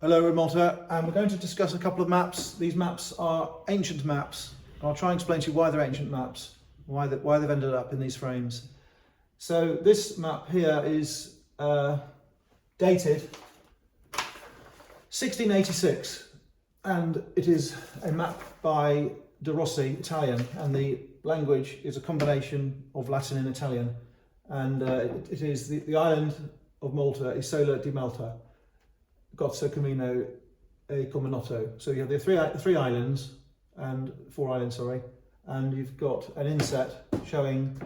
Hello, we're Malta, and we're going to discuss a couple of maps. These maps are ancient maps. I'll try and explain to you why they're ancient maps, why they've ended up in these frames. So this map here is dated 1686, and it is a map by Rossi, Italian, and the language is a combination of Latin and Italian, and it is the island of Malta, Isola di Malta. Gozzo Camino e Cominotto. So you have the three islands, and four islands, sorry, and you've got an inset showing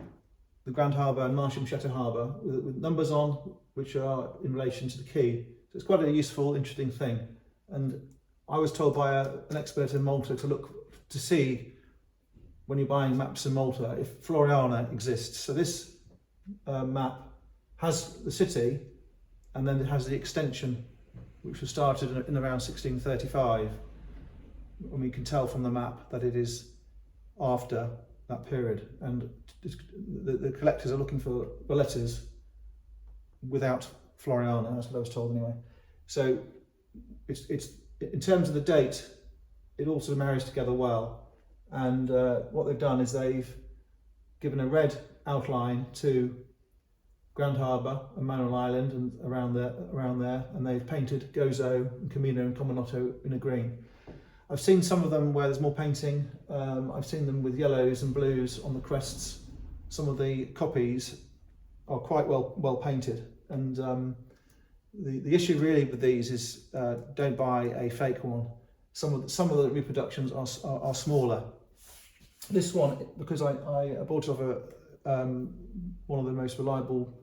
the Grand Harbour and Marsham-Chateau Harbour with numbers on which are in relation to the quay. So it's quite a useful, interesting thing. And I was told by an expert in Malta to look to see when you're buying maps in Malta if Floriana exists. So this map has the city, and then it has the extension, which was started in around 1635, and we can tell from the map that it is after that period, and the collectors are looking for the letters without Floriana. That's what I was told anyway. So it's in terms of the date, it all sort of marries together well, and what they've done is they've given a red outline to Grand Harbour and Manuel Island and around there, and they've painted Gozo and Camino and Cominotto in a green. I've seen some of them where there's more painting. I've seen them with yellows and blues on the crests. Some of the copies are quite well painted, and the issue really with these is don't buy a fake one. Some of the reproductions are smaller. This one, because I bought it off one of the most reliable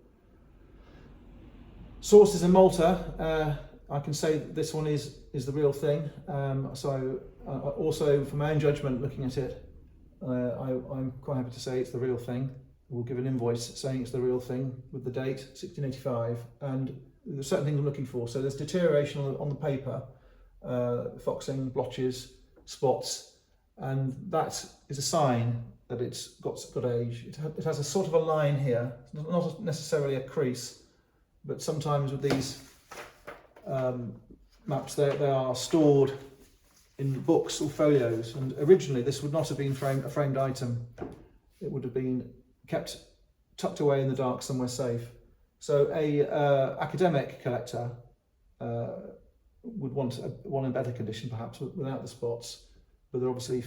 sources in Malta, I can say that this one is the real thing. Also, for my own judgment, looking at it, I'm quite happy to say it's the real thing. We'll give an invoice saying it's the real thing with the date 1685, and there's certain things I'm looking for. So there's deterioration on the paper, foxing, blotches, spots, and that is a sign that it's got age. It has a sort of a line here, not necessarily a crease, but sometimes with these maps they are stored in books or folios, and originally this would not have been a framed item. It would have been kept tucked away in the dark somewhere safe. So a academic collector would want one in better condition, perhaps without the spots, but they're obviously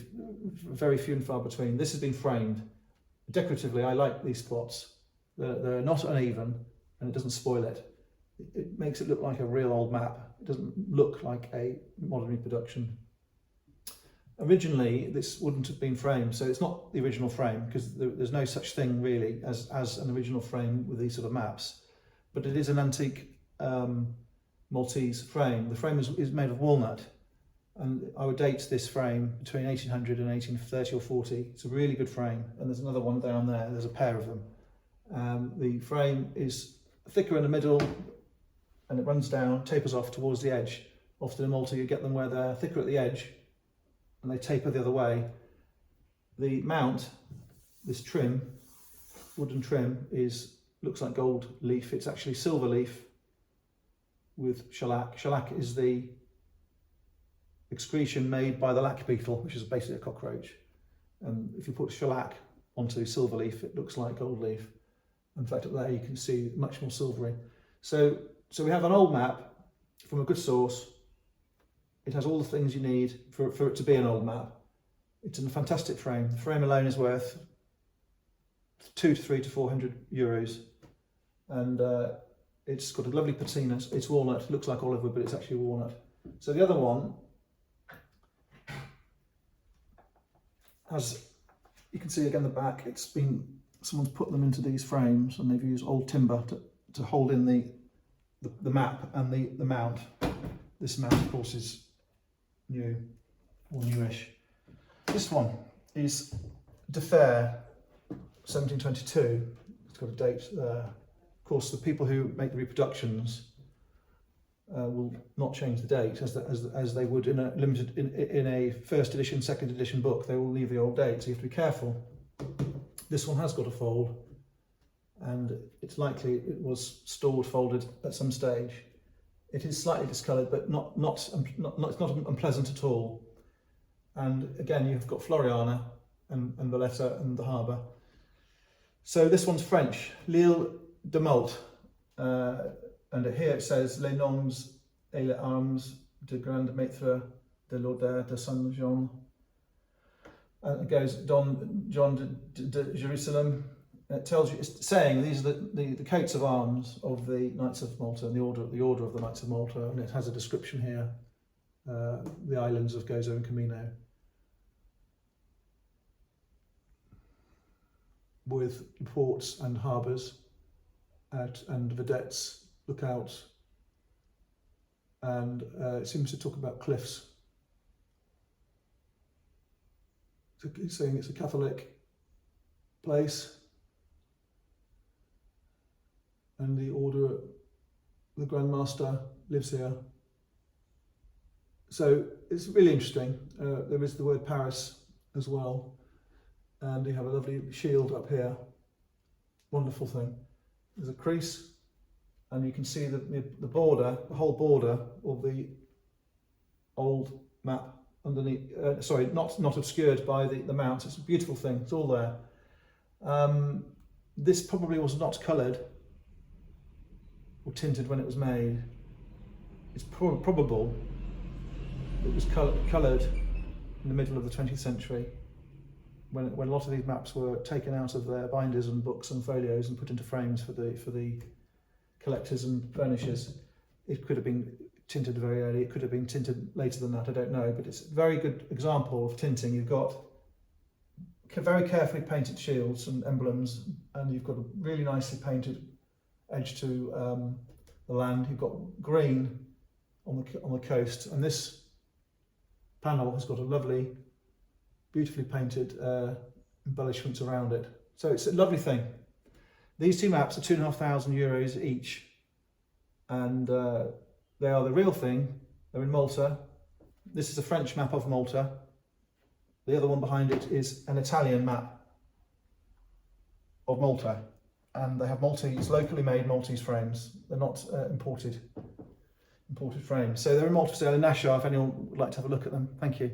very few and far between. This has been framed decoratively. I like these spots. They're not uneven, and it doesn't spoil it. It makes it look like a real old map. It doesn't look like a modern reproduction. Originally, this wouldn't have been framed, so it's not the original frame, because there's no such thing really as an original frame with these sort of maps. But it is an antique Maltese frame. The frame is made of walnut, and I would date this frame between 1800 and 1830 or 40. It's a really good frame, and there's another one down there. There's a pair of them. The frame is thicker in the middle, and it runs down, tapers off towards the edge. Often in Malta you get them where they're thicker at the edge and they taper the other way. The mount, this trim, wooden trim, looks like gold leaf. It's actually silver leaf with shellac. Shellac is the excretion made by the lac beetle, which is basically a cockroach. And if you put shellac onto silver leaf, it looks like gold leaf. In fact, up there you can see much more silvery. So we have an old map from a good source. It has all the things you need for it to be an old map. It's in a fantastic frame. The frame alone is worth 200 to 300 to 400 euros, and it's got a lovely patina. It's walnut. It looks like olive wood, but it's actually walnut. So the other one has, you can see again the back. Someone's put them into these frames, and they've used old timber to hold in the map and the mount. This mount, of course, is new or newish. This one is De Fer, 1722. It's got a date there. Of course, the people who make the reproductions will not change the date as they would in a first edition, second edition book. They will leave the old date, so you have to be careful. This one has got a fold, and it's likely it was stored folded at some stage. It is slightly discoloured, but it's not unpleasant at all. And again, you've got Floriana and Valletta and the harbour. So this one's French, L'Île de Malte. And here it says Les noms et les armes de grand maître de l'ordre de Saint-Jean. And it goes Don John de Jerusalem. It tells you, it's saying these are the coats of arms of the Knights of Malta and the order of the Knights of Malta, and it has a description here, the islands of Gozo and Camino, with ports and harbours and vedettes, lookouts, and it seems to talk about cliffs. So it's saying it's a Catholic place, and the order, the Grand Master lives here. So it's really interesting. There is the word Paris as well, and you have a lovely shield up here. Wonderful thing. There's a crease, and you can see the border, the whole border of the old map underneath. Sorry, not obscured by the mount. It's a beautiful thing. It's all there. This probably was not coloured or tinted when it was made. It's probable it was coloured in the middle of the 20th century, when a lot of these maps were taken out of their binders and books and folios and put into frames for the collectors and furnishers. It could have been tinted very early, it could have been tinted later than that, I don't know, but it's a very good example of tinting. You've got very carefully painted shields and emblems, and you've got a really nicely painted edge to the land. You've got green on the coast, and this panel has got a lovely, beautifully painted embellishments around it. So it's a lovely thing. These two maps are €2,500 each, and they are the real thing. They're in Malta. This is a French map of Malta. The other one behind it is an Italian map of Malta, and they have Maltese, locally made Maltese frames. They're not imported frames. So they're in Malta for sale in Nashar if anyone would like to have a look at them. Thank you.